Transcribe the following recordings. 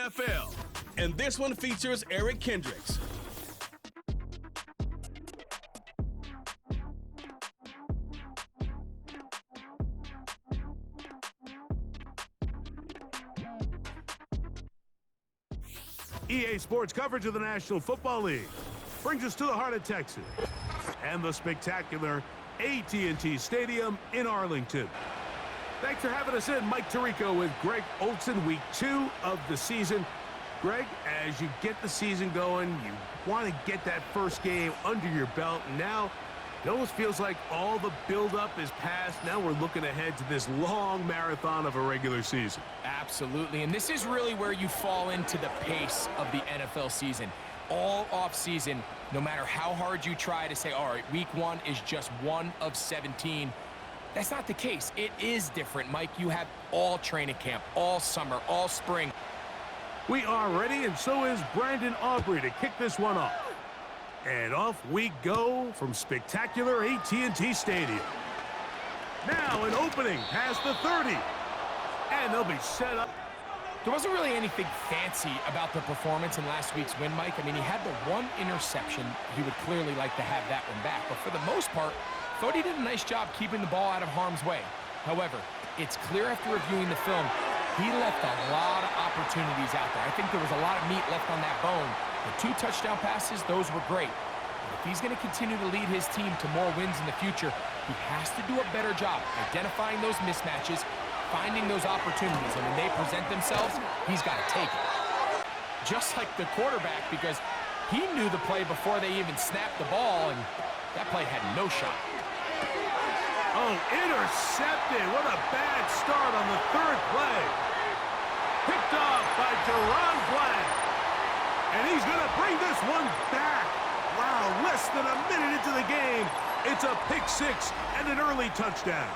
NFL. And this one features Eric Kendricks. EA Sports coverage of the National Football League brings us to the heart of Texas and the spectacular AT&T Stadium in Arlington. Thanks for having us in. Mike Tirico with Greg Olson, week 2 of the season. Greg, as you get the season going, you want to get that first game under your belt. Now, it almost feels like all the buildup is past. Now we're looking ahead to this long marathon of a regular season. Absolutely, and this is really where you fall into the pace of the NFL season. All off-season, no matter how hard you try to say, all right, week 1 is just 1 of 17, that's not the case. It is different, Mike. You have all training camp, all summer, all spring. We are ready, and so is Brandon Aubrey to kick this one off. And off we go from spectacular AT&T Stadium. Now an opening past the 30. And they'll be set up. There wasn't really anything fancy about the performance in last week's win, Mike. I mean, he had the 1 interception. He would clearly like to have that one back. But for the most part, thought he did a nice job keeping the ball out of harm's way. However, it's clear after reviewing the film, he left a lot of opportunities out there. I think there was a lot of meat left on that bone. The 2 touchdown passes, those were great. But if he's going to continue to lead his team to more wins in the future, he has to do a better job identifying those mismatches, finding those opportunities, and when they present themselves, he's got to take it. Just like the quarterback, because he knew the play before they even snapped the ball, and that play had no shot. Oh, intercepted. What a bad start on the 3rd play. Picked off by Deron Black. And he's going to bring this one back. Wow, less than a minute into the game. It's a pick 6 and an early touchdown.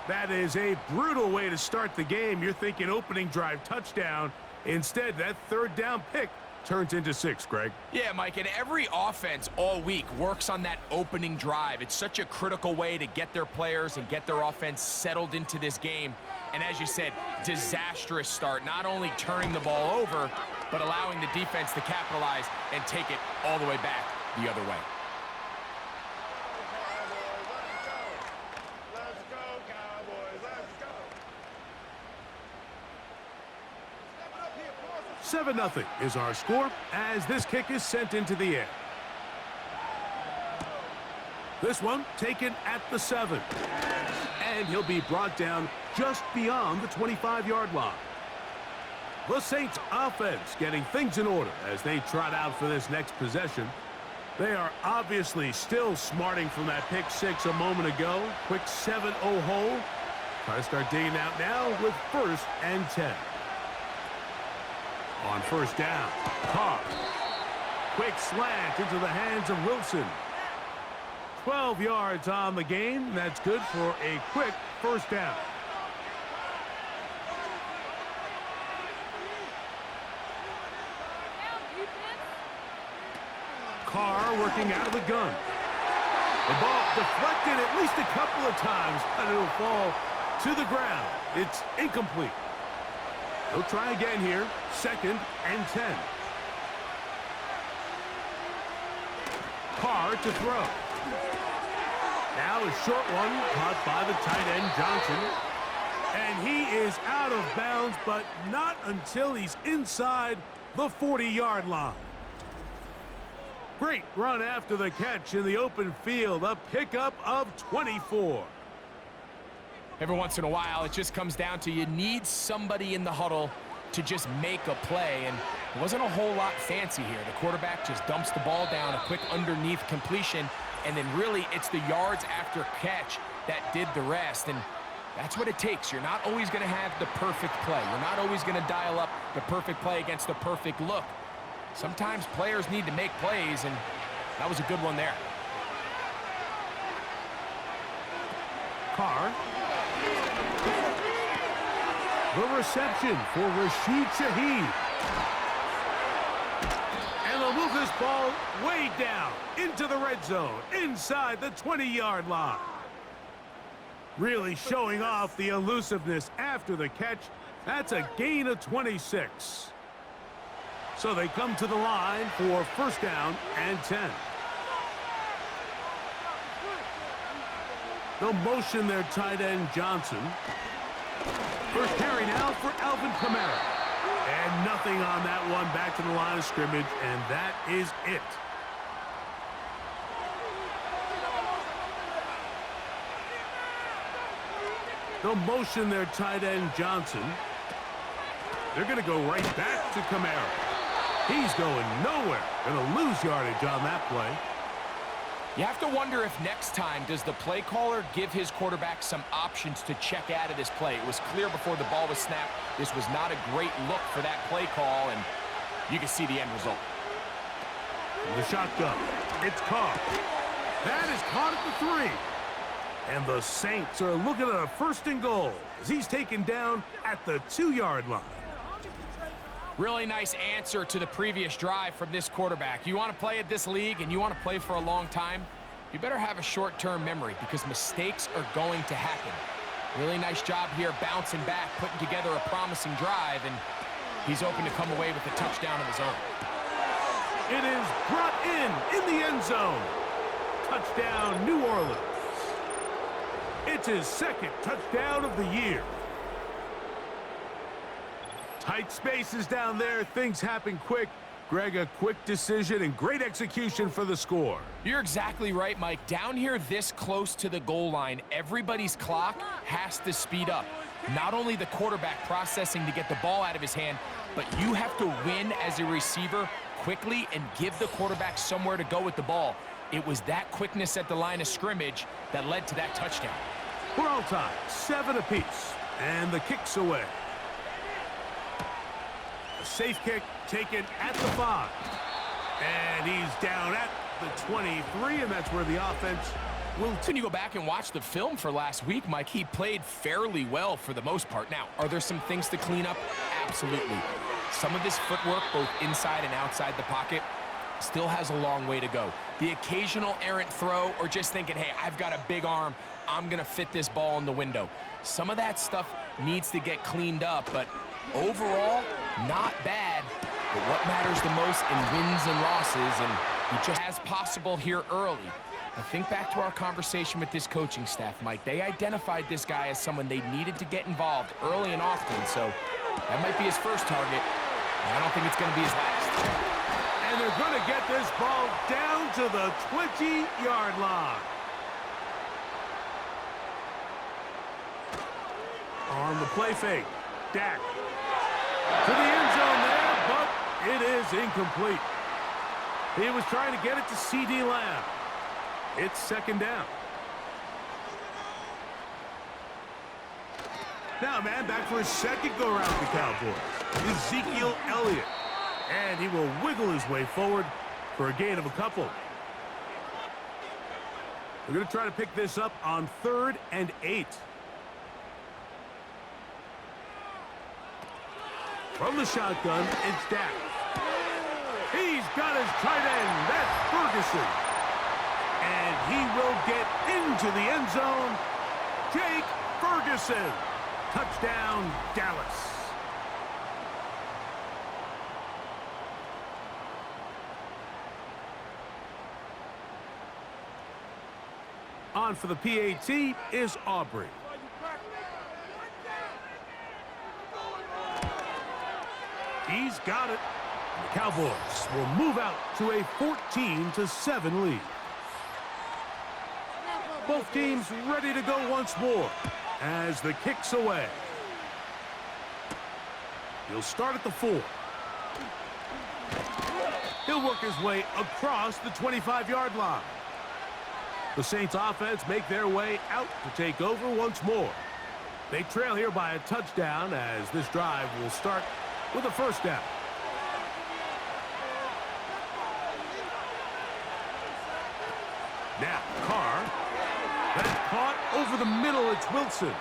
That is a brutal way to start the game. You're thinking opening drive touchdown. Instead, that 3rd down pick turns into 6, Greg. Yeah, Mike, and every offense all week works on that opening drive. It's such a critical way to get their players and get their offense settled into this game. And as you said, disastrous start, not only turning the ball over, but allowing the defense to capitalize and take it all the way back the other way. Let's go, Cowboys. Let's go. 7-0 is our score as this kick is sent into the air. This one taken at the 7. And he'll be brought down just beyond the 25-yard line. The Saints offense getting things in order as they trot out for this next possession. They are obviously still smarting from that pick 6 a moment ago. Quick 7-0 hole. Try to start digging out now with 1st and 10. On 1st down, Carr. Quick slant into the hands of Wilson. 12 yards on the game. That's good for a quick 1st down. Carr working out of the gun. The ball deflected at least a couple of times, and it'll fall to the ground. It's incomplete. He'll try again here. 2nd and 10. Carr to throw. Now a short one caught by the tight end Johnson. And he is out of bounds, but not until he's inside the 40-yard line. Great run after the catch in the open field. A pickup of 24. Every once in a while, it just comes down to you need somebody in the huddle to just make a play, and it wasn't a whole lot fancy here. The quarterback just dumps the ball down, a quick underneath completion, and then really it's the yards after catch that did the rest, and that's what it takes. You're not always going to have the perfect play. You're not always going to dial up the perfect play against the perfect look. Sometimes players need to make plays, and that was a good one there. Carr. The reception for Rashid Shaheed. And they'll move this ball way down into the red zone, inside the 20-yard line. Really showing off the elusiveness after the catch That's a gain of 26. So they come to the line for first down and 10. They'll motion their tight end, Johnson. First carry now for Alvin Kamara. And nothing on that one. Back to the line of scrimmage, and that is it. They'll motion their tight end, Johnson. They're going to go right back to Kamara. He's going nowhere. Going to lose yardage on that play. You have to wonder if next time does the play caller give his quarterback some options to check out of this play. It was clear before the ball was snapped. This was not a great look for that play call, and you can see the end result. The shotgun. It's caught. That is caught at the 3. And the Saints are looking at a first and goal as he's taken down at the 2-yard line. Really nice answer to the previous drive from this quarterback. You want to play at this league and you want to play for a long time, you better have a short-term memory because mistakes are going to happen. Really nice job here bouncing back, putting together a promising drive, and he's open to come away with a touchdown of his own. It is brought in the end zone. Touchdown, New Orleans. It's his second touchdown of the year. Tight spaces down there. Things happen quick. Greg, a quick decision and great execution for the score. You're exactly right, Mike. Down here this close to the goal line, everybody's clock has to speed up. Not only the quarterback processing to get the ball out of his hand, but you have to win as a receiver quickly and give the quarterback somewhere to go with the ball. It was that quickness at the line of scrimmage that led to that touchdown. We're all tied, 7 apiece, and the kick's away. A safe kick taken at the 5. And he's down at the 23, and that's where the offense will... When you go back and watch the film for last week, Mike, he played fairly well for the most part. Now, are there some things to clean up? Absolutely. Some of his footwork, both inside and outside the pocket, still has a long way to go. The occasional errant throw or just thinking, hey, I've got a big arm, I'm going to fit this ball in the window. Some of that stuff needs to get cleaned up, but overall, not bad. But what matters the most in wins and losses, and he just as possible here early. I think back to our conversation with this coaching staff, Mike. They identified this guy as someone they needed to get involved early and often, so that might be his first target. I don't think it's going to be his last. And they're going to get this ball down to the 20-yard line. On the play fake, Dak to the end zone there, but it is incomplete. He was trying to get it to C.D. Lamb. It's second down. Now, man, back for his second go-around with the Cowboys. Ezekiel Elliott. And he will wiggle his way forward for a gain of a couple. We're going to try to pick this up on 3rd and 8. From the shotgun, it's Dak. He's got his tight end. That's Ferguson. And he will get into the end zone. Jake Ferguson. Touchdown, Dallas. On for the PAT is Aubrey. He's got it. The Cowboys will move out to a 14-7 lead. Both teams ready to go once more as the kick's away. He'll start at the 4. He'll work his way across the 25-yard line. The Saints offense make their way out to take over once more. They trail here by a touchdown as this drive will start with a first down. Now, Carr. That's caught over the middle. It's Wilson.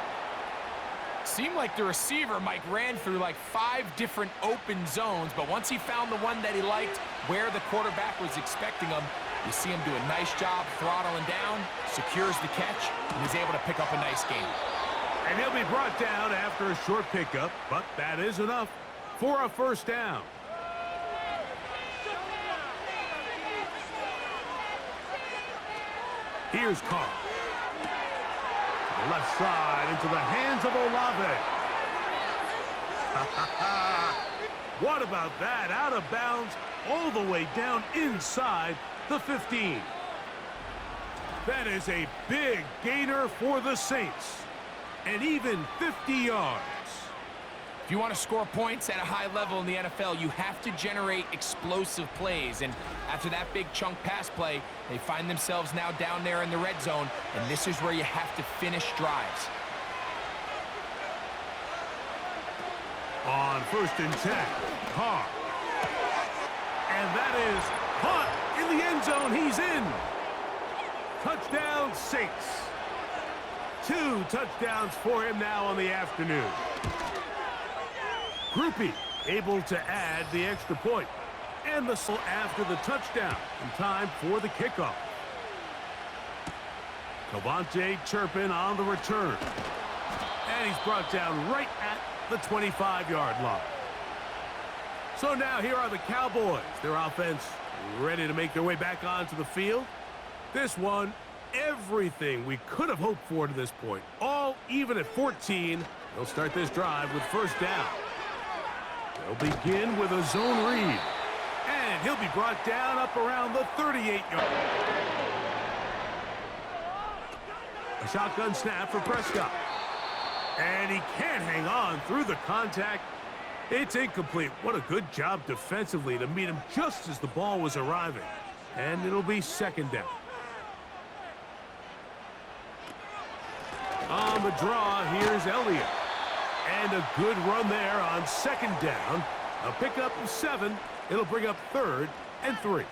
Seemed like the receiver, Mike, ran through like 5 different open zones, but once he found the one that he liked where the quarterback was expecting him, you see him do a nice job throttling down, secures the catch, and he's able to pick up a nice gain. And he'll be brought down after a short pickup, but that is enough for a first down. Here's Carr. To the left side into the hands of Olave. What about that? Out of bounds all the way down inside the 15. That is a big gainer for the Saints. And even 50 yards. If you want to score points at a high level in the NFL, you have to generate explosive plays. And after that big chunk pass play, they find themselves now down there in the red zone. And this is where you have to finish drives. On 1st and 10, Carr. And that is caught in the end zone. He's in. Touchdown, Saints. 2 touchdowns for him now on the afternoon. Groupie able to add the extra point. And the after the touchdown in time for the kickoff. Cavante Turpin on the return. And he's brought down right at the 25-yard line. So now here are the Cowboys. Their offense ready to make their way back onto the field. This one, everything we could have hoped for to this point. All even at 14. They'll start this drive with first down. They'll begin with a zone read. And he'll be brought down up around the 38-yard. A shotgun snap for Prescott. And he can't hang on through the contact. It's incomplete. What a good job defensively to meet him just as the ball was arriving. And it'll be second down. On the draw, here's Elliott. And a good run there on second down. A pickup of 7. It'll bring up 3rd and 3.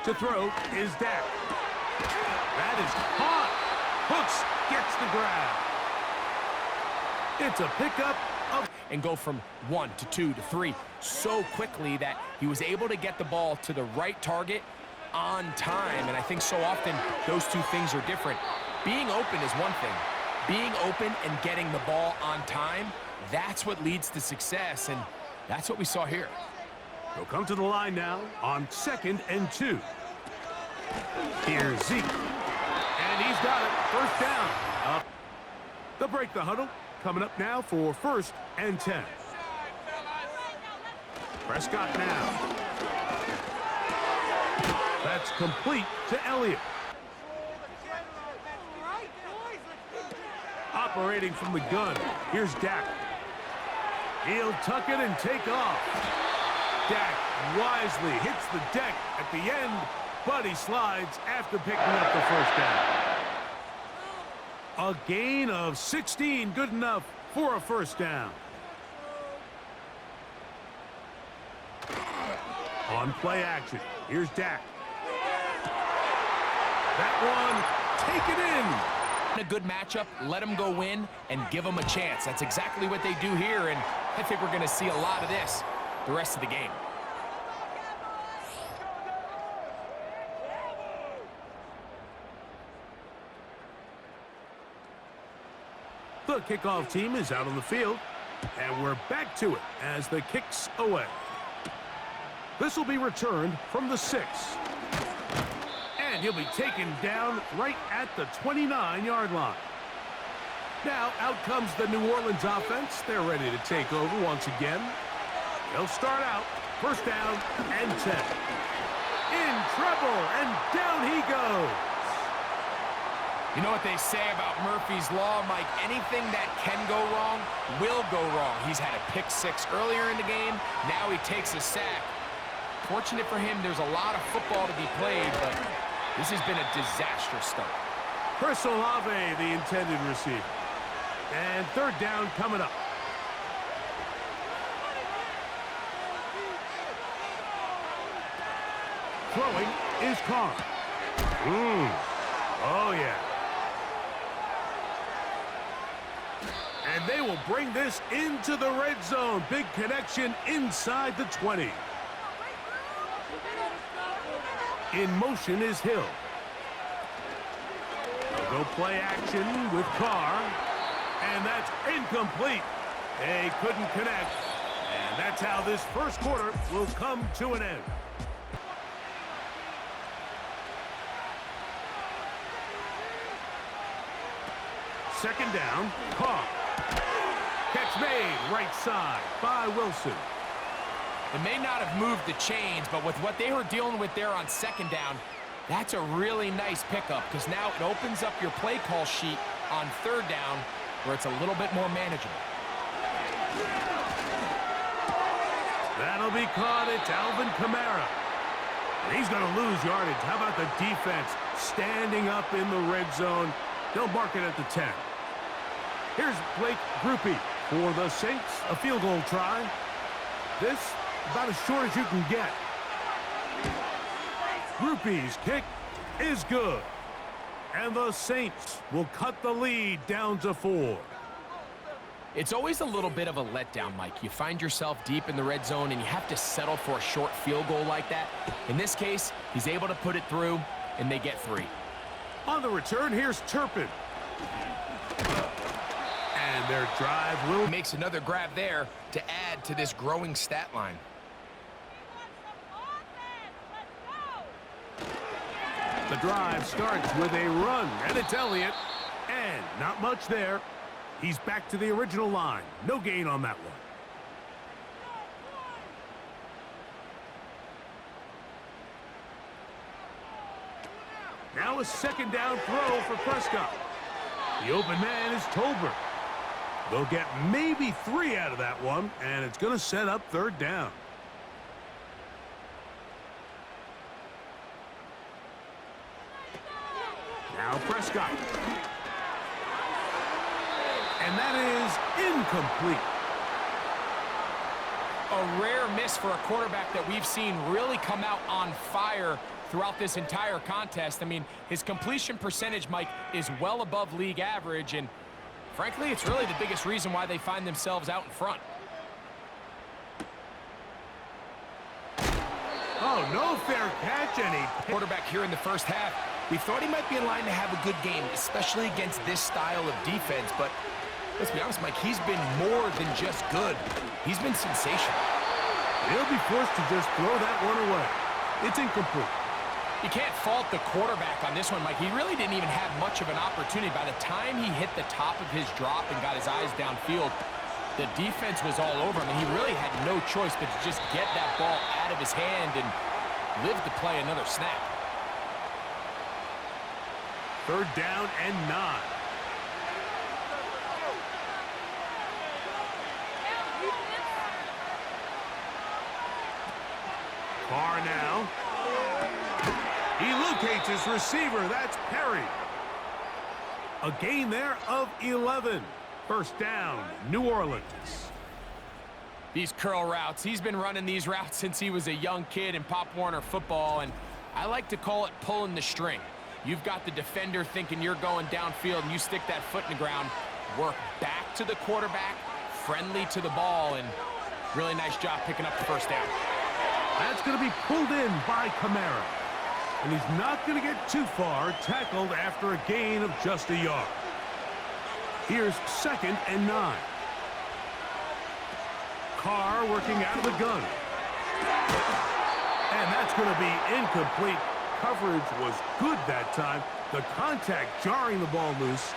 To throw is Dak. That is caught. Hooks gets the grab. It's a pickup of... And go from 1 to 2 to 3 so quickly that he was able to get the ball to the right target on time. And I think so often those two things are different. Being open is one thing. Being open and getting the ball on time, that's what leads to success. And that's what we saw here. He'll come to the line now on 2nd and 2. Here's Zeke. And he's got it. First down. Up. They'll break the huddle. Coming up now for 1st and 10. Prescott now. That's complete to Elliott. Operating from the gun. Here's Dak. He'll tuck it and take off. Dak wisely hits the deck at the end, but he slides after picking up the first down. A gain of 16, good enough for a first down. On play action, here's Dak. That one taken in. A good matchup, let them go win and give them a chance. That's exactly what they do here, and I think we're going to see a lot of this the rest of the game. The kickoff team is out on the field, and we're back to it as the kick's away. This will be returned from the 6. And he'll be taken down right at the 29-yard line. Now out comes the New Orleans offense. They're ready to take over once again. They'll start out first down and 10. In trouble, and down he goes. You know what they say about Murphy's Law, Mike? Anything that can go wrong will go wrong. He's had a pick 6 earlier in the game. Now he takes a sack. Fortunate for him, there's a lot of football to be played, but this has been a disastrous start. Chris Olave, the intended receiver. And third down coming up. Throwing is Carr. Oh, yeah. And they will bring this into the red zone. Big connection inside the 20. In motion is Hill. They'll go play action with Carr. And that's incomplete. They couldn't connect. And that's how this first quarter will come to an end. Second down, Carr. Catch made, right side by Wilson. It may not have moved the chains, but with what they were dealing with there on second down, that's a really nice pickup because now it opens up your play call sheet on third down where it's a little bit more manageable. That'll be caught. It's Alvin Kamara. And he's going to lose yardage. How about the defense standing up in the red zone? They'll mark it at the 10. Here's Blake Grupe for the Saints. A field goal try. This about as short as you can get. Grupe's kick is good. And the Saints will cut the lead down to 4. It's always a little bit of a letdown, Mike. You find yourself deep in the red zone and you have to settle for a short field goal like that. In this case, he's able to put it through and they get 3. On the return, here's Turpin. And their drive will... Makes another grab there to add to this growing stat line. The drive starts with a run, and it's Elliott. And not much there. He's back to the original line. No gain on that one. Now a second down throw for Prescott. The open man is Tolbert. They'll get maybe 3 out of that one, and it's going to set up third down. Now Prescott. And that is incomplete. A rare miss for a quarterback that we've seen really come out on fire throughout this entire contest. I mean, his completion percentage, Mike, is well above league average, and frankly, it's really the biggest reason why they find themselves out in front. Oh, no fair catch, and he... Quarterback here in the first half, we thought he might be in line to have a good game, especially against this style of defense, but let's be honest, Mike, he's been more than just good. He's been sensational. He'll be forced to just throw that one away. It's incomplete. You can't fault the quarterback on this one, Mike. He really didn't even have much of an opportunity. By the time he hit the top of his drop and got his eyes downfield, the defense was all over him, and he really had no choice but to just get that ball out of his hand and live to play another snap. Third down and 9. Carr now. He locates his receiver. That's Perry. A gain there of 11. First down, New Orleans. These curl routes, he's been running these routes since he was a young kid in Pop Warner football, and I like to call it pulling the string. You've got the defender thinking you're going downfield, and you stick that foot in the ground, work back to the quarterback, friendly to the ball, and really nice job picking up the first down. That's going to be pulled in by Kamara. And he's not going to get too far, tackled after a gain of just a yard. Here's second and 9. Carr working out of the gun. And that's going to be incomplete. Coverage was good that time. The contact jarring the ball loose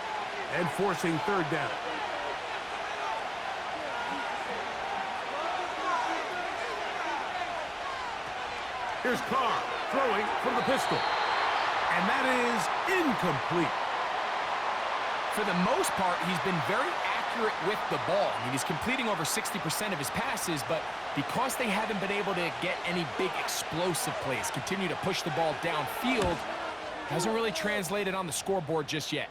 and forcing third down. Here's Carr throwing from the pistol. And that is incomplete. For the most part, he's been very accurate with the ball. I mean, he's completing over 60% of his passes, but because they haven't been able to get any big explosive plays, continue to push the ball downfield, hasn't really translated on the scoreboard just yet.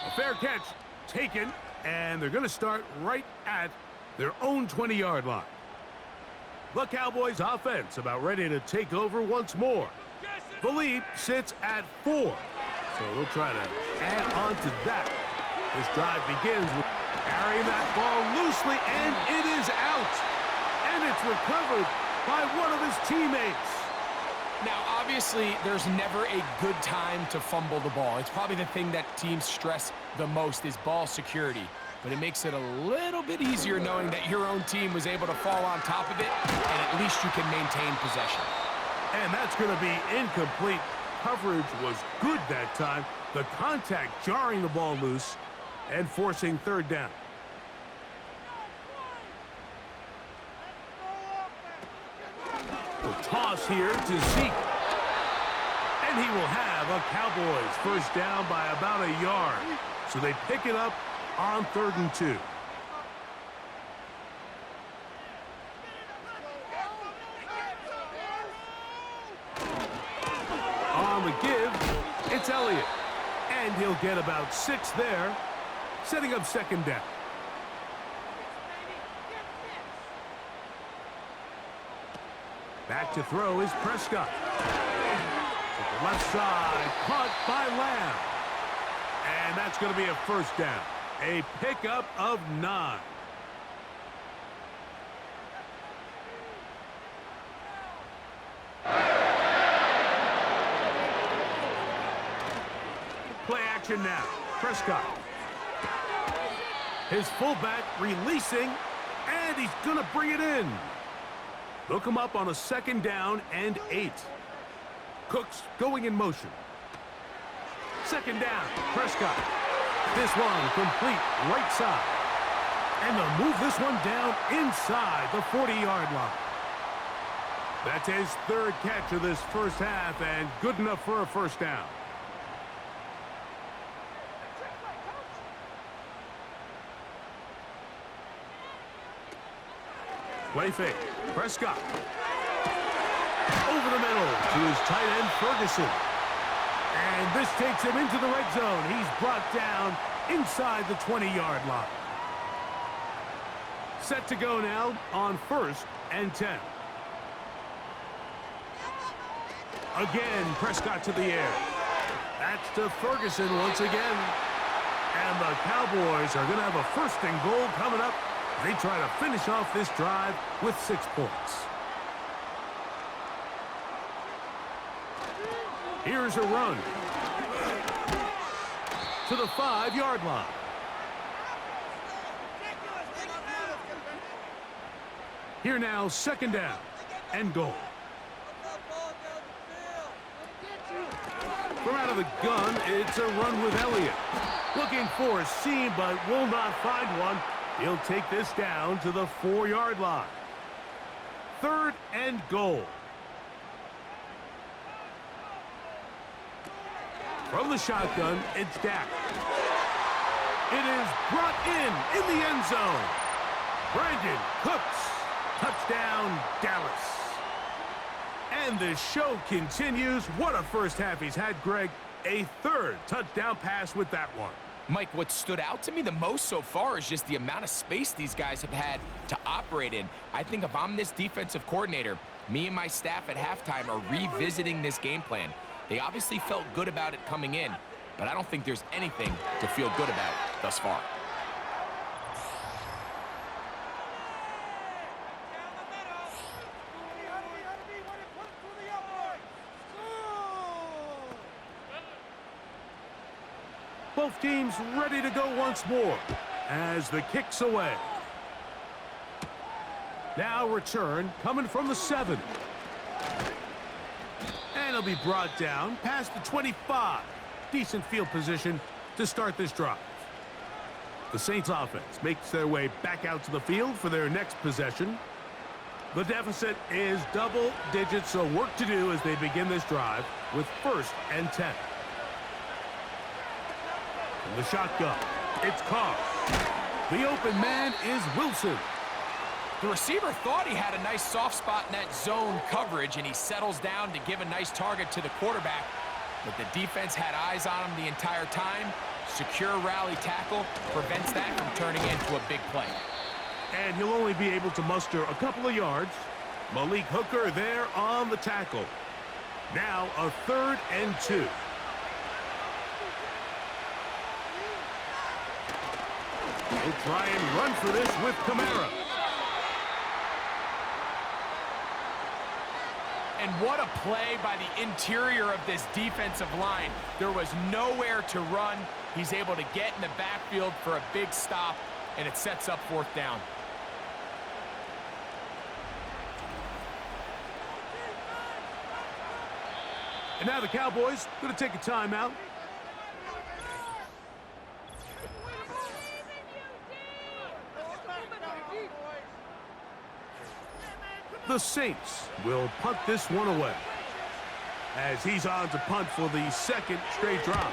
A fair catch taken, and they're going to start right at their own 20-yard line. The Cowboys offense about ready to take over once more. The lead sits at 4. So they'll try to add on to that. This drive begins with carrying that ball loosely, and it is out. And it's recovered by one of his teammates. Now, Obviously, there's never a good time to fumble the ball. It's probably the thing that teams stress the most is ball security. But it makes it a little bit easier knowing that your own team was able to fall on top of it, and at least you can maintain possession. And that's going to be incomplete. Coverage was good that time. The contact jarring the ball loose and forcing third down. The toss here to Zeke. And he will have a Cowboys first down by about a yard. So they pick it up on 3rd and 2. On the give, it's Elliott. And he'll get about 6 there, setting up 2nd down. Back to throw is Prescott. To the left side, caught by Lamb. And that's going to be a first down. A pickup of 9. Play action now. Prescott. His fullback releasing, and he's going to bring it in. Hook him up on a 2nd down and 8. Cooks going in motion. 2nd down, Prescott. This one complete right side. And they'll move this one down inside the 40-yard line. That's his 3rd catch of this first half and good enough for a first down. Play fake. Prescott. Over the middle to his tight end, Ferguson. And this takes him into the red zone. He's brought down inside the 20-yard line. Set to go now on 1st and 10. Again, Prescott to the air. That's to Ferguson once again. And the Cowboys are going to have a 1st and goal coming up. They try to finish off this drive with 6 points. Here's a run to the 5-yard line. Here now, 2nd down and goal. From out of the gun, it's a run with Elliott. Looking for a seam, but will not find one. He'll take this down to the 4-yard line. 3rd and goal. From the shotgun, it's Dak. It is brought in the end zone. Brandon Cooks. Touchdown, Dallas. And the show continues. What a first half he's had, Greg. A 3rd touchdown pass with that one. Mike, what stood out to me the most so far is just the amount of space these guys have had to operate in. I think if I'm this defensive coordinator, me and my staff at halftime are revisiting this game plan. They obviously felt good about it coming in, but I don't think there's anything to feel good about thus far. Both teams ready to go once more as the kick's away. Now return coming from the 7. And he'll be brought down past the 25. Decent field position to start this drive. The Saints offense makes their way back out to the field for their next possession. The deficit is double digits, so work to do as they begin this drive with 1st and 10. From the shotgun, it's Carr. The open man is Wilson. The receiver thought he had a nice soft spot in that zone coverage, and he settles down to give a nice target to the quarterback. But the defense had eyes on him the entire time. Secure rally tackle prevents that from turning into a big play. And he'll only be able to muster a couple of yards. Malik Hooker there on the tackle. Now a 3rd and 2. He'll try and run for this with Kamara. And what a play by the interior of this defensive line. There was nowhere to run. He's able to get in the backfield for a big stop, and it sets up 4th down. And now the Cowboys going to take a timeout. The Saints will punt this one away, as he's on to punt for the 2nd straight drive.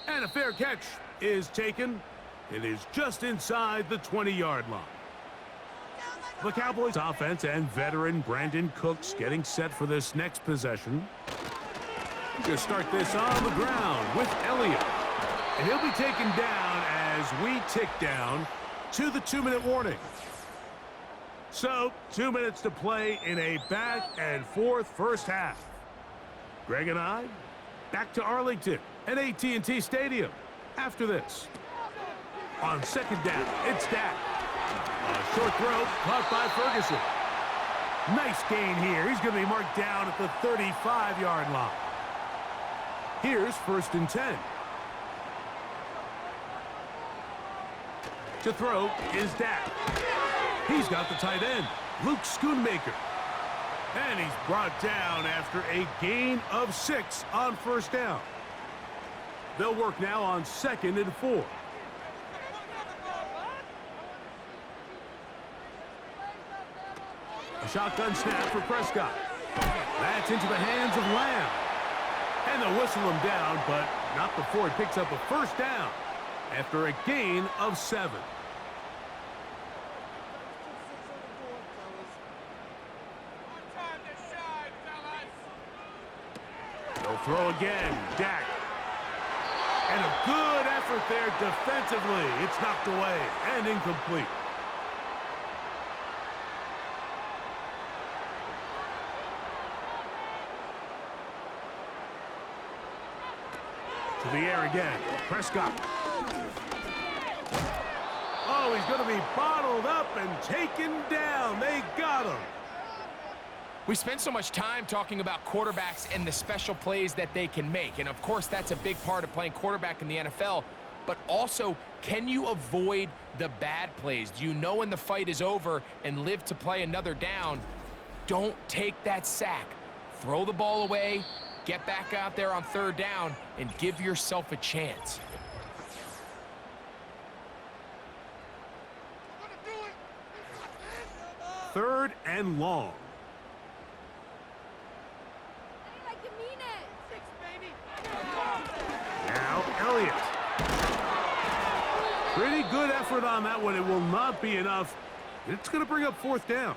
And a fair catch is taken. It is just inside the 20-yard line. The Cowboys offense and veteran Brandon Cooks getting set for this next possession. He's going to start this on the ground with Elliott. And he'll be taken down as we tick down to the 2-minute warning. So, 2 minutes to play in a back-and-forth first half. Greg and I, back to Arlington at AT&T Stadium after this. On 2nd down, it's Dak. A short throw caught by Ferguson. Nice gain here. He's going to be marked down at the 35-yard line. Here's 1st and 10. To throw is Dak. He's got the tight end, Luke Schoonmaker. And he's brought down after a gain of 6 on 1st down. They'll work now on 2nd and 4. A shotgun snap for Prescott. That's into the hands of Lamb. And they'll whistle him down, but not before he picks up a 1st down after a gain of 7. They'll throw again. Dak. And a good effort there defensively. It's knocked away and incomplete. To the air again. Prescott. Oh, he's going to be bottled up and taken down. They got him. We spend so much time talking about quarterbacks and the special plays that they can make. And, of course, that's a big part of playing quarterback in the NFL. But also, can you avoid the bad plays? Do you know when the fight is over and live to play another down? Don't take that sack. Throw the ball away, get back out there on 3rd down, and give yourself a chance. Third and long. Now Elliott. Pretty good effort on that one. It will not be enough. It's going to bring up 4th down.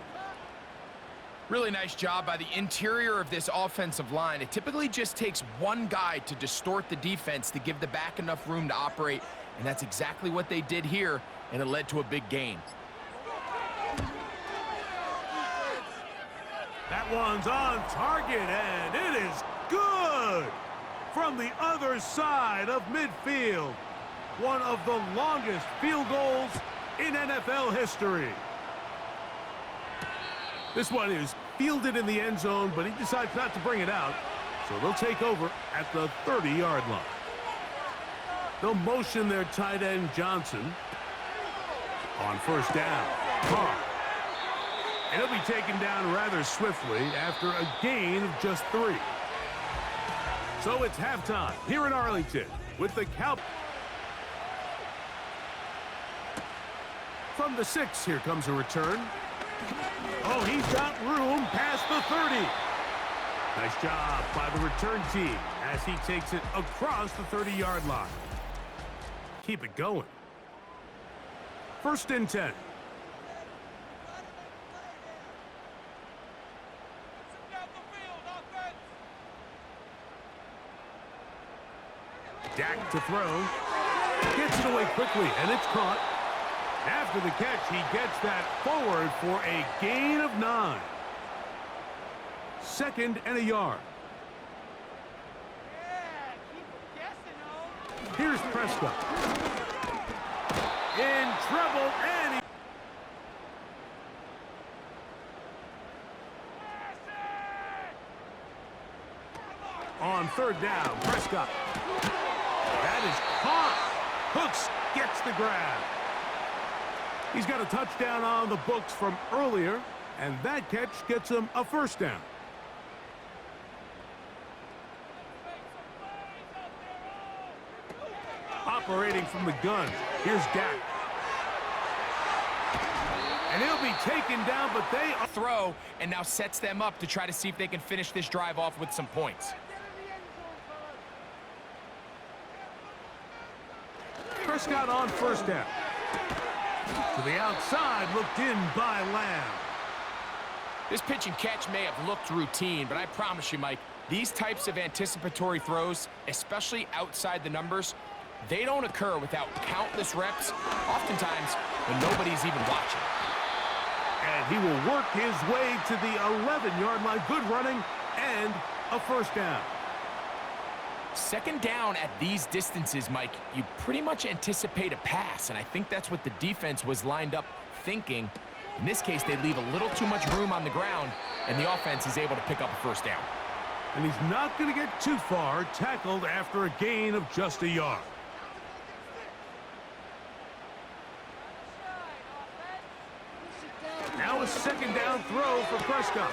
Really nice job by the interior of this offensive line. It typically just takes one guy to distort the defense to give the back enough room to operate, and that's exactly what they did here, and it led to a big gain. That one's on target, and it is good from the other side of midfield. One of the longest field goals in NFL history. This one is fielded in the end zone, but he decides not to bring it out, so they'll take over at the 30-yard line. They'll motion their tight end Johnson on 1st down. Carr. And he'll be taken down rather swiftly after a gain of just 3. So it's halftime here in Arlington with the Cowboys. From the 6, here comes a return. Oh, he's got room past the 30. Nice job by the return team as he takes it across the 30-yard line. Keep it going. 1st and 10. Dak to throw. Gets it away quickly, and it's caught. After the catch, he gets that forward for a gain of 9. 2nd and a yard. Here's Prescott. In trouble, and third down. Prescott. That is caught. Hooks gets the grab. He's got a touchdown on the books from earlier, and that catch gets him a first down. Operating from the gun, here's Dak. And he'll be taken down, but they throw and now sets them up to try to see if they can finish this drive off with some points. Prescott on first down. To the outside, looked in by Lamb. This pitch and catch may have looked routine, but I promise you, Mike, these types of anticipatory throws, especially outside the numbers, they don't occur without countless reps, oftentimes when nobody's even watching. And he will work his way to the 11-yard line. Good running and a first down. Second down at these distances, Mike, you pretty much anticipate a pass, and I think that's what the defense was lined up thinking. In this case, they leave a little too much room on the ground, and the offense is able to pick up a first down. And he's not going to get too far, tackled after a gain of just a yard. Now a second down throw for Prescott.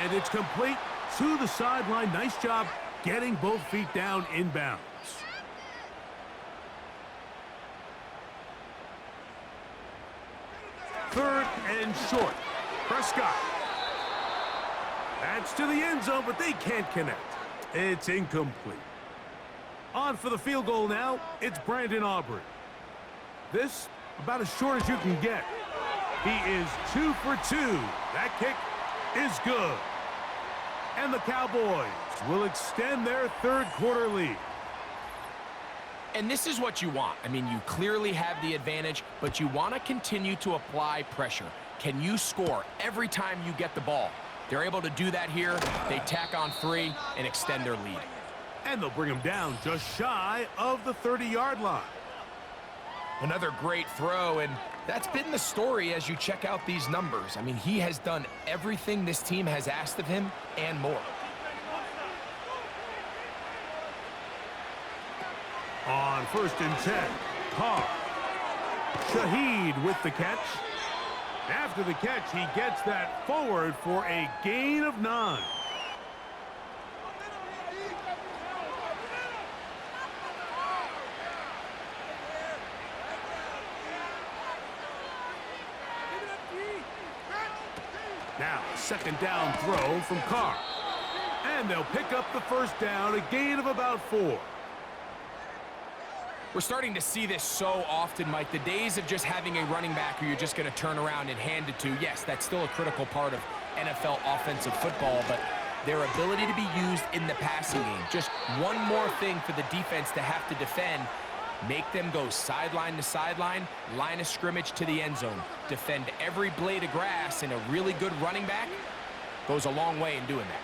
And it's complete to the sideline. Nice job getting both feet down inbounds. Third and short. Prescott. That's to the end zone, but they can't connect. It's incomplete. On for the field goal now, it's Brandon Aubrey. This, about as short as you can get. He is 2 for 2. That kick is good. And the Cowboys will extend their third quarter lead. And this is what you want. I mean, you clearly have the advantage, but you want to continue to apply pressure. Can you score every time you get the ball? They're able to do that here. They tack on 3 and extend their lead. And they'll bring him down just shy of the 30-yard line. Another great throw, and that's been the story as you check out these numbers. I mean, he has done everything this team has asked of him and more. On 1st and 10, Carr. Shaheed with the catch. After the catch, he gets that forward for a gain of 9. Now, second down throw from Carr. And they'll pick up the first down, a gain of about 4. We're starting to see this so often, Mike. The days of just having a running back who you're just going to turn around and hand it to, yes, that's still a critical part of NFL offensive football, but their ability to be used in the passing game, just one more thing for the defense to have to defend, make them go sideline to sideline, line of scrimmage to the end zone, defend every blade of grass, and a really good running back goes a long way in doing that.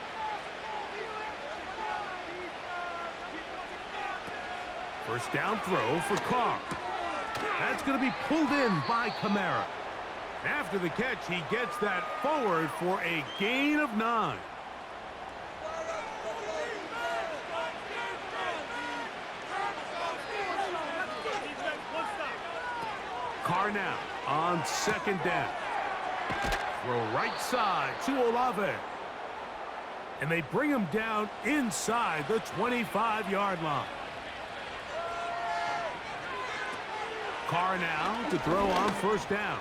First down throw for Carr. That's going to be pulled in by Kamara. After the catch, he gets that forward for a gain of 9. Carr now on second down. Throw right side to Olave. And they bring him down inside the 25-yard line. Carr now to throw on first down.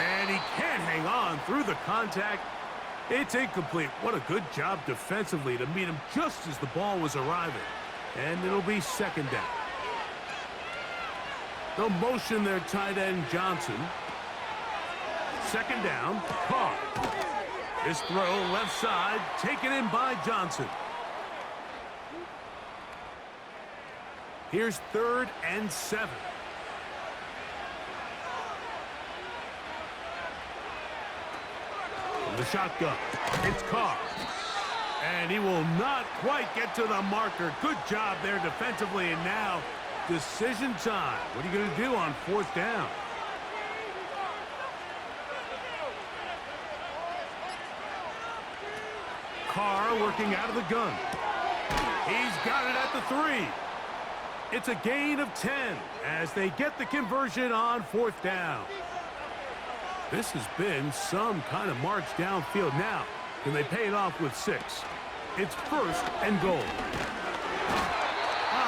And he can't hang on through the contact. It's incomplete. What a good job defensively to meet him just as the ball was arriving. And it'll be second down. They'll motion their tight end Johnson. Second down, Carr. This throw left side, taken in by Johnson. Here's 3rd and 7. The shotgun. It's Carr. And he will not quite get to the marker. Good job there defensively. And now, decision time. What are you going to do on 4th down? Carr working out of the gun. He's got it at the 3. It's a gain of 10 as they get the conversion on 4th down. This has been some kind of march downfield now. Can they pay it off with 6? It's 1st and goal.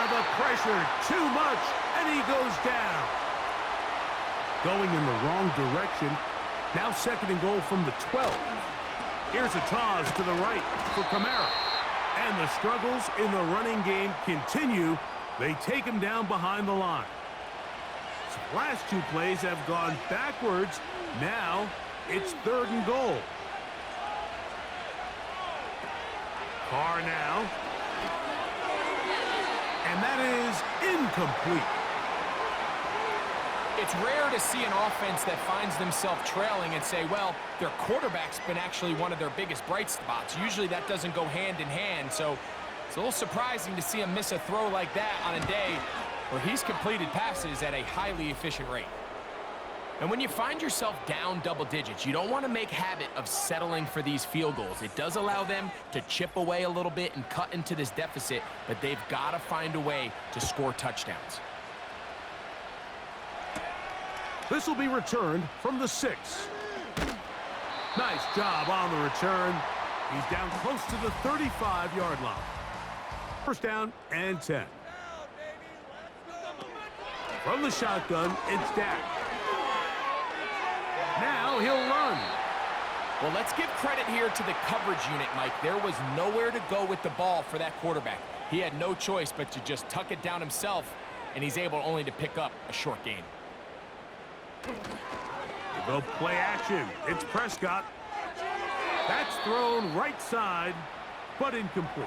The pressure, too much, and he goes down. Going in the wrong direction. Now 2nd and goal from the 12. Here's a toss to the right for Kamara. And the struggles in the running game continue. They take him down behind the line. His last 2 plays have gone backwards. Now it's 3rd and goal. Carr now. And that is incomplete. It's rare to see an offense that finds themselves trailing and say, well, their quarterback's been actually one of their biggest bright spots. Usually that doesn't go hand in hand, so it's a little surprising to see him miss a throw like that on a day where he's completed passes at a highly efficient rate. And when you find yourself down double digits, you don't want to make habit of settling for these field goals. It does allow them to chip away a little bit and cut into this deficit, but they've got to find a way to score touchdowns. This will be returned from the 6. Nice job on the return. He's down close to the 35-yard line. 1st down and 10. From the shotgun, it's Dak. Now he'll run. Well, let's give credit here to the coverage unit, Mike. There was nowhere to go with the ball for that quarterback. He had no choice but to just tuck it down himself, and he's able only to pick up a short gain. They'll play action. It's Prescott. That's thrown right side, but incomplete.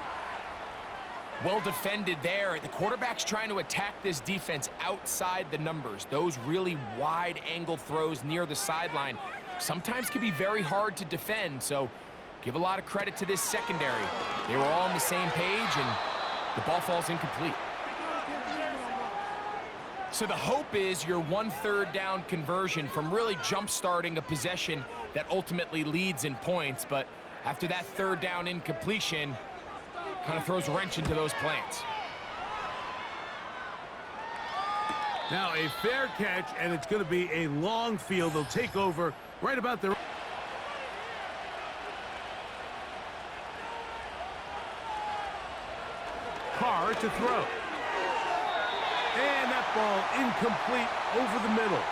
Well defended there. The quarterback's trying to attack this defense outside the numbers. Those really wide angle throws near the sideline sometimes can be very hard to defend, so give a lot of credit to this secondary. They were all on the same page, and the ball falls incomplete. So the hope is your 1/3 down conversion from really jump-starting a possession that ultimately leads in points, but after that 3rd down incompletion, kind of throws a wrench into those plans. Now a fair catch, and it's going to be a long field. They'll take over right about the... Carr to throw. And that ball incomplete over the middle.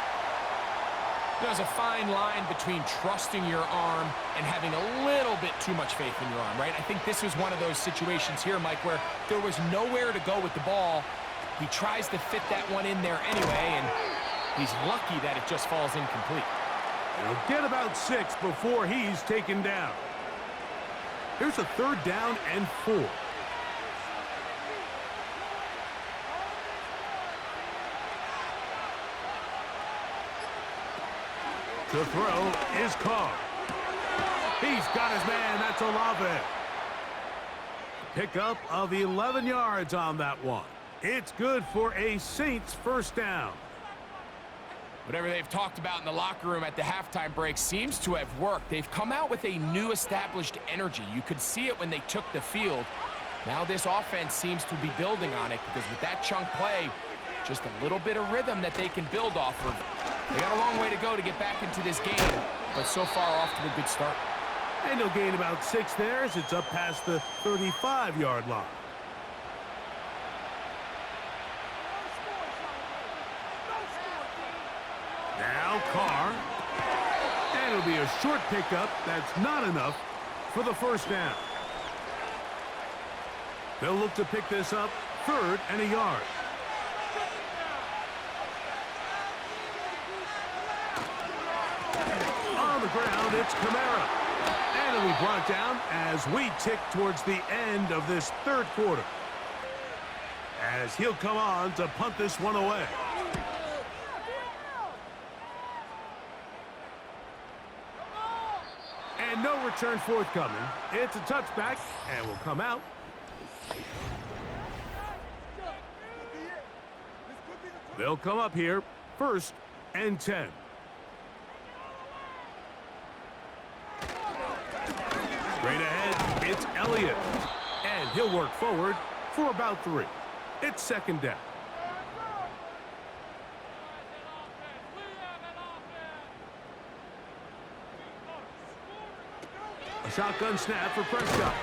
There's a fine line between trusting your arm and having a little bit too much faith in your arm, right? I think this was one of those situations here, Mike, where there was nowhere to go with the ball. He tries to fit that one in there anyway, and he's lucky that it just falls incomplete. He'll get about 6 before he's taken down. Here's a 3rd down and 4. To throw is Carr. He's got his man. That's Olave. Pickup of 11 yards on that one. It's good for a Saints 1st down. Whatever they've talked about in the locker room at the halftime break seems to have worked. They've come out with a new established energy. You could see it when they took the field. Now this offense seems to be building on it because with that chunk play, just a little bit of rhythm that they can build off of. They got a long way to go to get back into this game, but so far off to a good start. And he'll gain about 6 there as it's up past the 35-yard line. Now Carr. And it'll be a short pickup. That's not enough for the 1st down. They'll look to pick this up 3rd and a yard. On the ground, it's Kamara. And it'll be brought down as we tick towards the end of this 3rd quarter. As he'll come on to punt this one away. And no return forthcoming. It's a touchback and will come out. They'll come up here 1st and 10. Straight ahead, it's Elliott. And he'll work forward for about 3. It's second down. A shotgun snap for Prescott.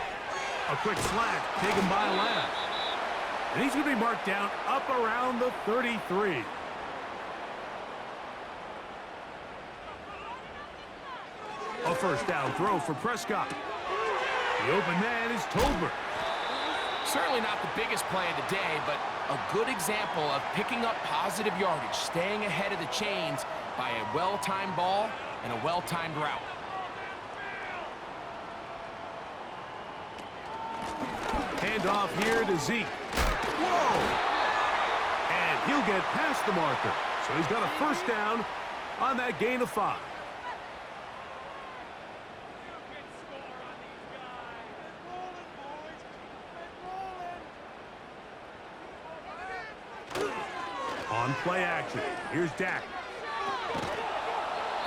A quick slant taken by Lamb. And he's going to be marked down up around the 33. A first down throw for Prescott. The open man is Tolbert. Certainly not the biggest play of the day, but a good example of picking up positive yardage, staying ahead of the chains by a well-timed ball and a well-timed route. Handoff here to Zeke. Whoa! And he'll get past the marker. So he's got a first down on that gain of 5. On play action, here's Dak.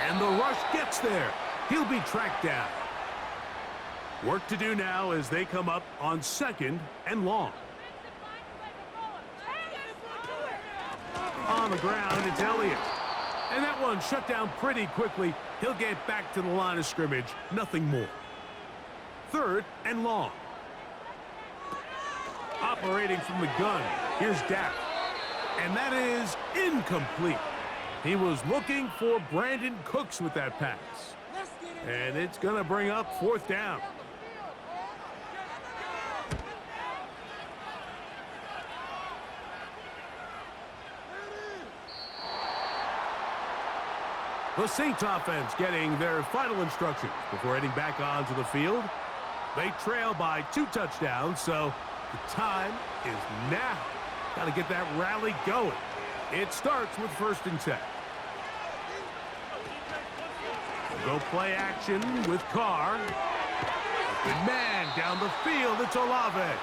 And the rush gets there. He'll be tracked down. Work to do now as they come up on 2nd and long. On the ground, it's Elliott. And that one shut down pretty quickly. He'll get back to the line of scrimmage. Nothing more. 3rd and long. Operating from the gun, here's Dak. And that is incomplete. He was looking for Brandon Cooks with that pass. And it's going to bring up 4th down. The Saints offense getting their final instructions before heading back onto the field. They trail by 2 touchdowns, so the time is now. Got to get that rally going. It starts with 1st and 10. Go play action with Carr. Open man down the field. It's Olave.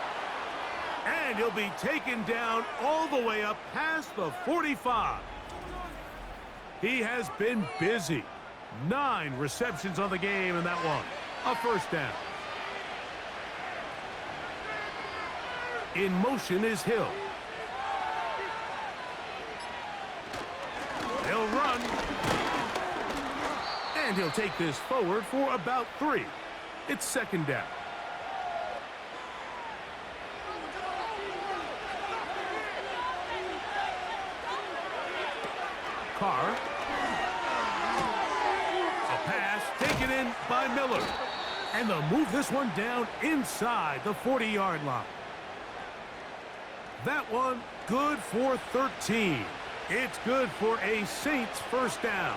And he'll be taken down all the way up past the 45. He has been busy. 9 receptions on the game in that one. A first down. In motion is Hill. They'll run. And he'll take this forward for about 3. It's 2nd down. Carr. A pass taken in by Miller. And they'll move this one down inside the 40-yard line. That one good for 13. It's good for a Saints first down.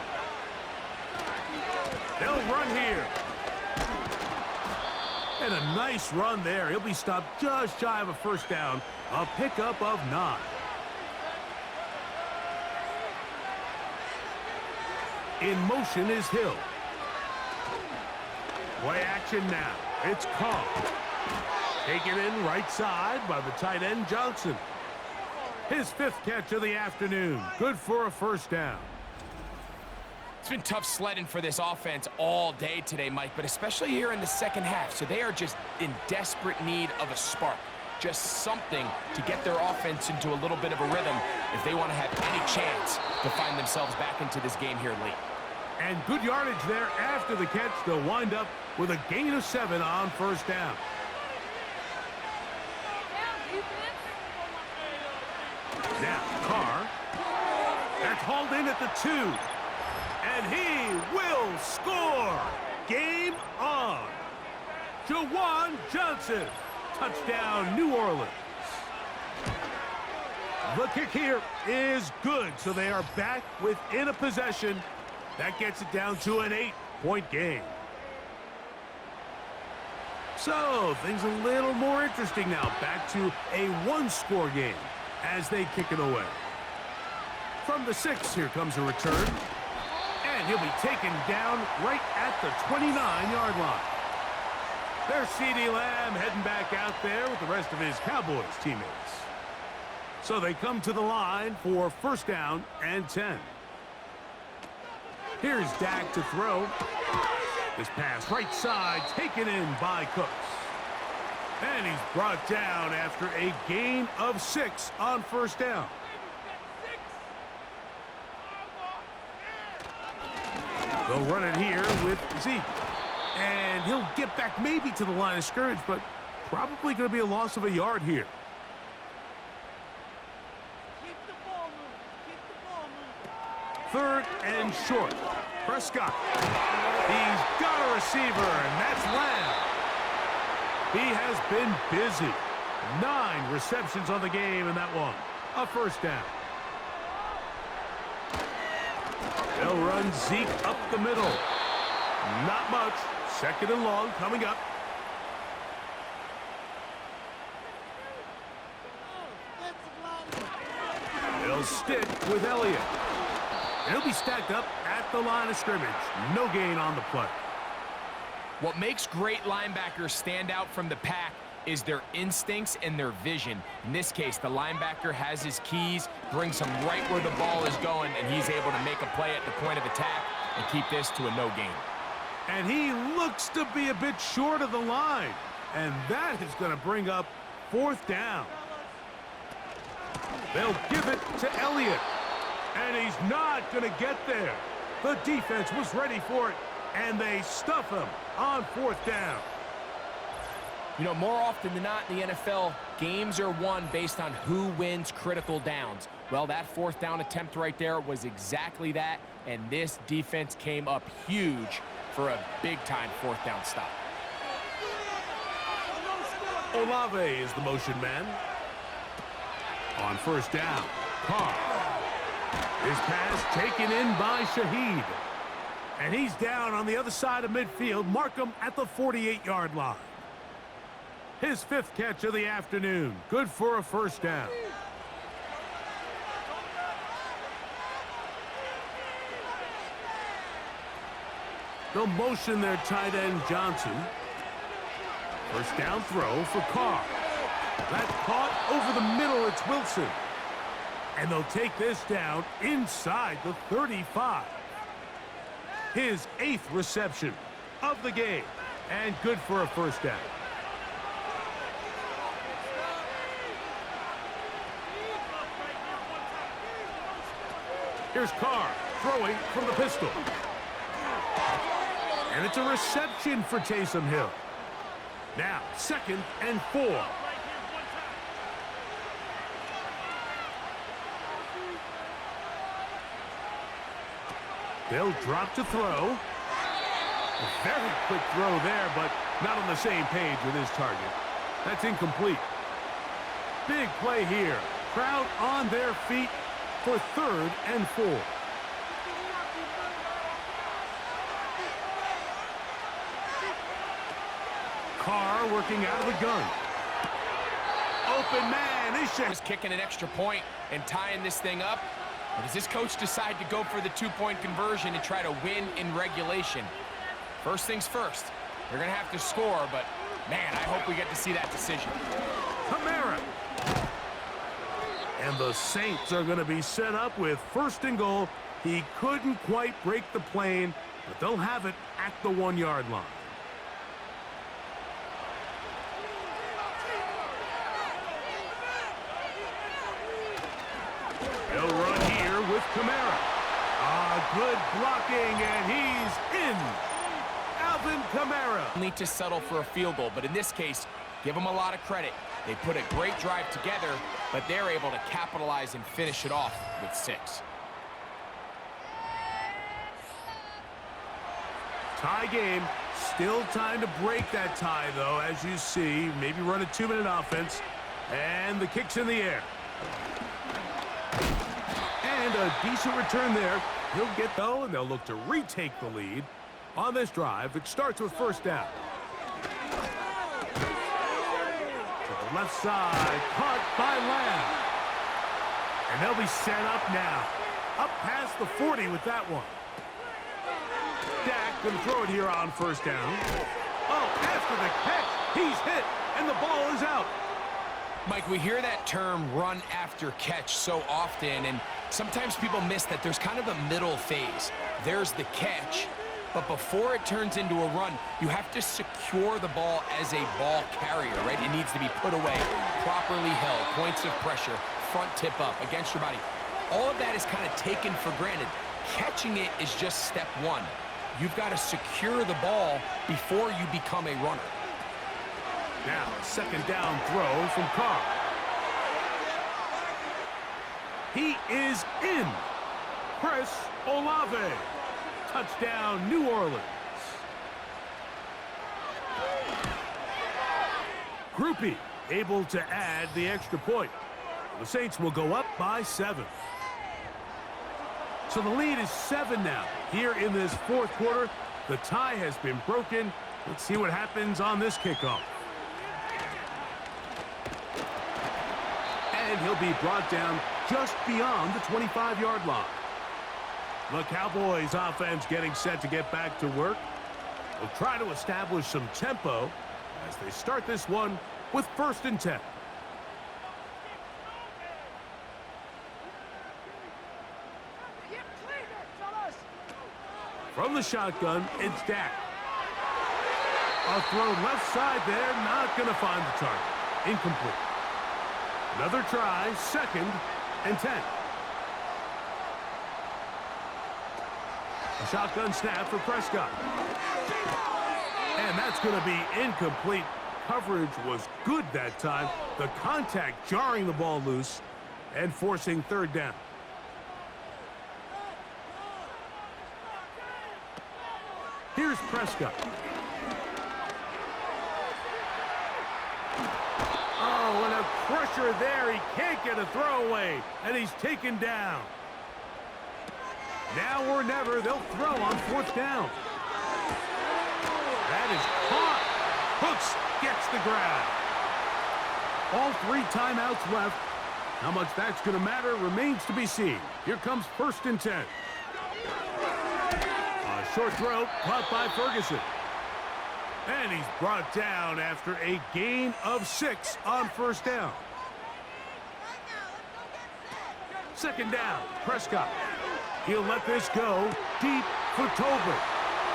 They'll run here. And a nice run there. He'll be stopped just shy of a first down. A pickup of 9. In motion is Hill. Play action now. It's Carr. Taken in right side by the tight end Johnson. His 5th catch of the afternoon. Good for a first down. It's been tough sledding for this offense all day today, Mike, but especially here in the second half. So they are just in desperate need of a spark. Just something to get their offense into a little bit of a rhythm if they want to have any chance to find themselves back into this game here late. And good yardage there after the catch. They'll wind up with a gain of 7 on first down. Now, Carr. That's hauled in at the 2. And he will score. Game on. Jawan Johnson. Touchdown, New Orleans. The kick here is good, so they are back within a possession. That gets it down to an 8-point game. So, things a little more interesting now. Back to a 1-score game as they kick it away. From the 6, here comes a return. And he'll be taken down right at the 29-yard line. There's CeeDee Lamb heading back out there with the rest of his Cowboys teammates. So they come to the line for first down and 10. Here's Dak to throw. This pass right side taken in by Cooks. And he's brought down after a gain of 6 on first down. They'll run it here with Zeke. And he'll get back maybe to the line of scrimmage, but probably going to be a loss of a yard here. Third and short. Prescott. He's got a receiver, and that's Lamb. He has been busy. 9 receptions on the game in that one. A first down. They'll run Zeke up the middle. Not much. Second and long coming up. They'll stick with Elliott. He'll be stacked up at the line of scrimmage. No gain on the play. What makes great linebackers stand out from the pack is their instincts and their vision. In this case, the linebacker has his keys, brings him right where the ball is going, and he's able to make a play at the point of attack and keep this to a no gain. And he looks to be a bit short of the line. And that is going to bring up fourth down. They'll give it to Elliott. And he's not going to get there. The defense was ready for it, and they stuff him on fourth down. You know, more often than not in the NFL, games are won based on who wins critical downs. Well, that fourth down attempt right there was exactly that, and this defense came up huge for a big-time fourth down stop. Olave is the motion man. On first down, Carr. His pass taken in by Shaheed. And he's down on the other side of midfield. Mark him at the 48-yard line. His 5th catch of the afternoon. Good for a first down. They'll motion their tight end Johnson. First down throw for Carr. That's caught over the middle. It's Wilson. And they'll take this down inside the 35. His 8th reception of the game. And good for a first down. Here's Carr throwing from the pistol. And it's a reception for Taysom Hill. Now, 2nd and 4. They'll drop to throw. A very quick throw there, but not on the same page with his target. That's incomplete. Big play here. Crowd on their feet for 3rd and 4. Carr working out of the gun. Open man. Is kicking an extra point and tying this thing up. Or does this coach decide to go for the 2-point conversion and try to win in regulation? First things first. They're going to have to score, but, man, I hope we get to see that decision. Kamara. And the Saints are going to be set up with 1st and goal. He couldn't quite break the plane, but they'll have it at the 1-yard line. They'll run here with Kamara. Good blocking, and he's in. Alvin Kamara. Need to settle for a field goal, but in this case, give them a lot of credit. They put a great drive together, but they're able to capitalize and finish it off with 6. Tie game. Still time to break that tie, though, as you see. Maybe run a 2-minute offense. And the kick's in the air. And a decent return there. He'll get, though, and they'll look to retake the lead on this drive. It starts with first down. To the left side, caught by Lamb. And they'll be set up now. Up past the 40 with that one. Dak going to throw it here on first down. Oh, after the catch, he's hit, and the ball is out. Mike, we hear that term run after catch so often, and sometimes people miss that there's kind of a middle phase. There's the catch, But before it turns into a run, you have to secure the ball as a ball carrier, right? It needs to be put away, properly held, points of pressure, front tip up against your body. All of that is kind of taken for granted. Catching it is just step one. You've got to secure the ball before you become a runner. Now, a second down throw from Carr. He is in. Chris Olave. Touchdown, New Orleans. Groupie able to add the extra point. The Saints will go up by 7. So the lead is 7 now. Here in this fourth quarter, the tie has been broken. Let's see what happens on this kickoff. And he'll be brought down just beyond the 25-yard line. The Cowboys offense getting set to get back to work. They'll try to establish some tempo as they start this one with 1st and 10. From the shotgun, it's Dak. A throw left side there, not going to find the target. Incomplete. Another try, 2nd and 10. A shotgun snap for Prescott. And that's going to be incomplete. Coverage was good that time. The contact jarring the ball loose and forcing 3rd down. Here's Prescott. Oh, and a pressure there. He can't get a throwaway, and he's taken down. Now or never, they'll throw on 4th down. That is caught. Hooks gets the grab. All 3 timeouts left. How much that's going to matter remains to be seen. Here comes 1st and 10. A short throw caught by Ferguson. And he's brought down after a gain of 6 on 1st down. 2nd down, Prescott. He'll let this go deep for Tolbert.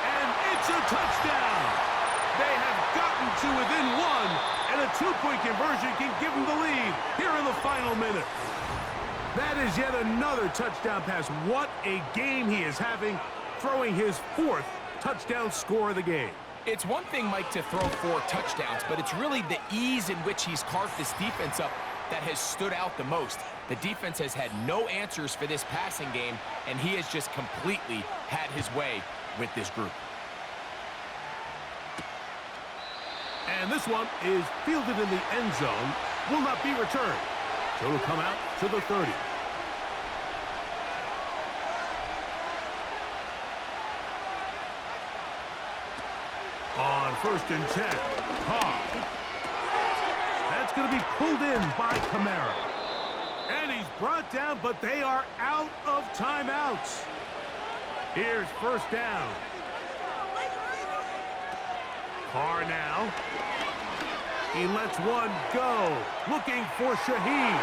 And it's a touchdown. They have gotten to within 1, and a 2-point conversion can give them the lead here in the final minute. That is yet another touchdown pass. What a game he is having, throwing his 4th touchdown score of the game. It's one thing, Mike, to throw 4 touchdowns, but it's really the ease in which he's carved this defense up that has stood out the most. The defense has had no answers for this passing game, and he has just completely had his way with this group. And this one is fielded in the end zone, will not be returned. So it'll come out to the 30. On 1st and 10, Carr. That's going to be pulled in by Kamara. And he's brought down, but they are out of timeouts. Here's 1st down. Carr now. He lets one go. Looking for Shaheed.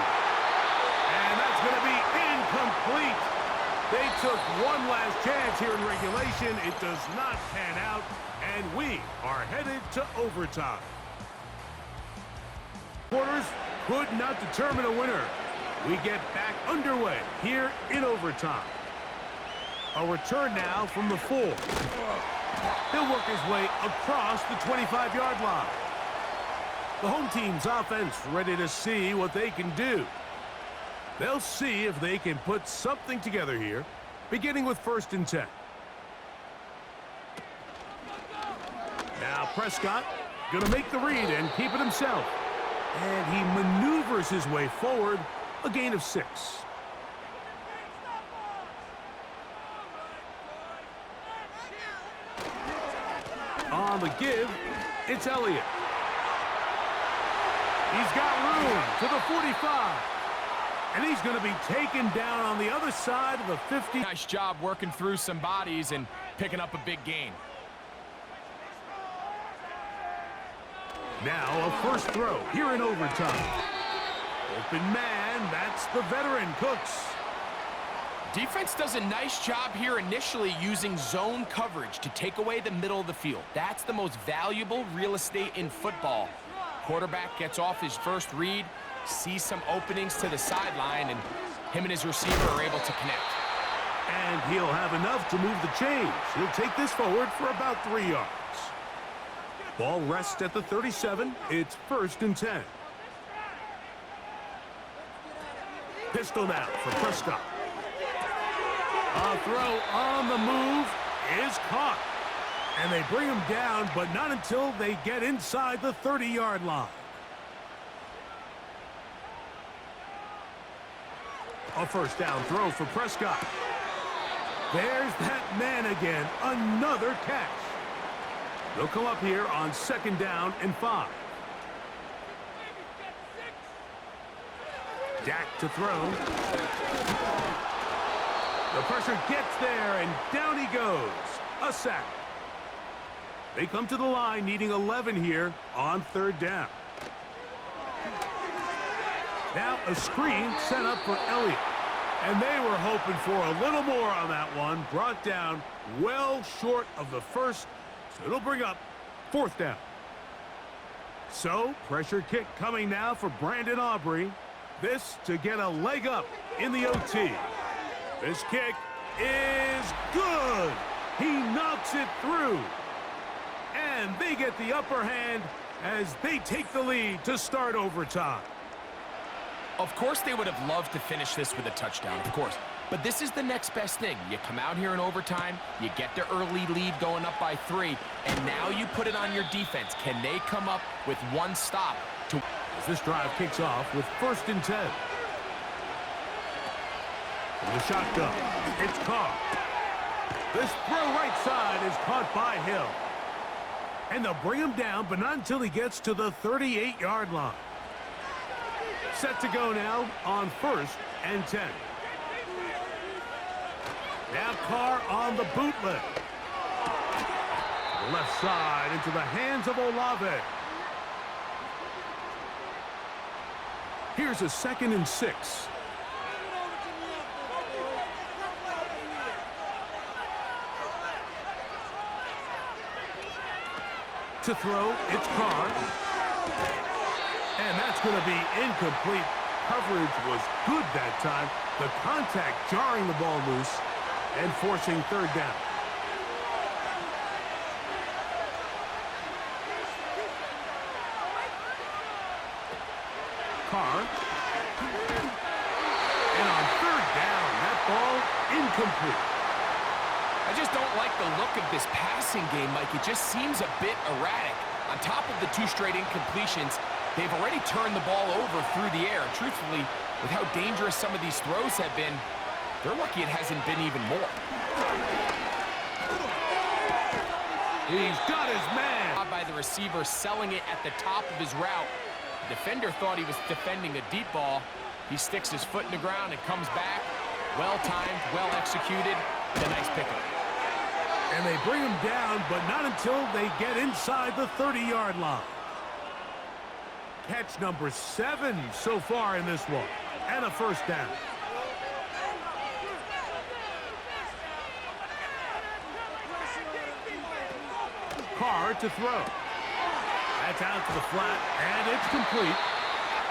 And that's going to be incomplete. They took one last chance here in regulation. It does not pan out. And we are headed to overtime. Quarters could not determine a winner. We get back underway here in overtime. A return now from the 4. He'll work his way across the 25-yard line. The home team's offense ready to see what they can do. They'll see if they can put something together here, beginning with 1st and 10. Now Prescott going to make the read and keep it himself. And he maneuvers his way forward, a gain of 6. On the give, it's Elliott. He's got room to the 45. And he's going to be taken down on the other side of the 50. Nice job working through some bodies and picking up a big gain. Now a 1st throw here in overtime. Open man, that's the veteran Cooks. Defense does a nice job here initially using zone coverage to take away the middle of the field. That's the most valuable real estate in football. Quarterback gets off his first read, sees some openings to the sideline, and him and his receiver are able to connect. And he'll have enough to move the chains. He'll take this forward for about 3 yards. Ball rests at the 37. It's 1st and 10. Pistol now for Prescott. A throw on the move is caught. And they bring him down, but not until they get inside the 30-yard line. A 1st down throw for Prescott. There's that man again. Another catch. They'll come up here on 2nd down and 5. Dak to throw. The pressure gets there, and down he goes. A sack. They come to the line needing 11 here on 3rd down. Now a screen set up for Elliott. And they were hoping for a little more on that one. Brought down well short of the 1st. So it'll bring up 4th down. So pressure kick coming now for Brandon Aubrey. This to get a leg up in the OT. This kick is good. He knocks it through. And they get the upper hand as they take the lead to start overtime. Of course they would have loved to finish this with a touchdown, of course. But this is the next best thing. You come out here in overtime, you get the early lead going up by 3, and now you put it on your defense. Can they come up with one stop to... As this drive kicks off with 1st and 10. From the shotgun, it's Carr. This throw right side is caught by Hill. And they'll bring him down, but not until he gets to the 38-yard line. Set to go now on 1st and 10. Now Carr on the bootleg. Left side into the hands of Olave. Here's a 2nd and 6. To throw, it's Carr. And that's going to be incomplete. Coverage was good that time. The contact jarring the ball loose and forcing 3rd down. Carr. And on 3rd down, that ball incomplete. I just don't like the look of this passing game, Mike. It just seems a bit erratic. On top of the 2 straight incompletions, they've already turned the ball over through the air. Truthfully, with how dangerous some of these throws have been, they're lucky it hasn't been even more. He's got his man. By the receiver selling it at the top of his route. The defender thought he was defending a deep ball. He sticks his foot in the ground and comes back. Well-timed, well-executed. It's a nice pickup. And they bring him down, but not until they get inside the 30-yard line. Catch number 7 so far in this one. And a 1st down. Carr to throw. That's out to the flat, and it's complete.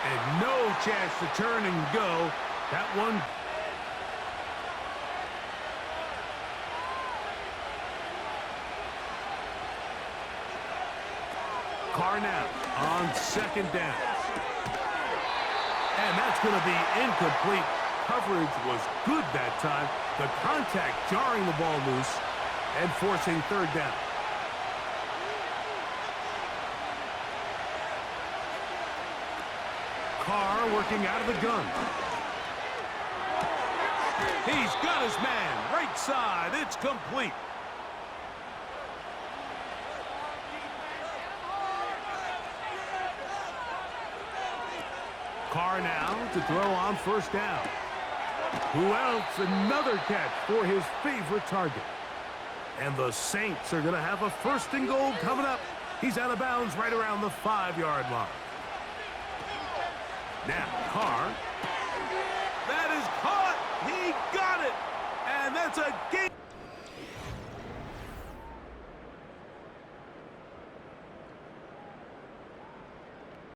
And no chance to turn and go. That one... Carr now on 2nd down. And that's going to be incomplete. Coverage was good that time. The contact jarring the ball loose and forcing 3rd down. Carr working out of the gun. He's got his man. Right side. It's complete. Carr now to throw on 1st down. Who else? Another catch for his favorite target. And the Saints are going to have a 1st and goal coming up. He's out of bounds right around the 5-yard line. Now, Carr. That is caught. He got it. And that's a game.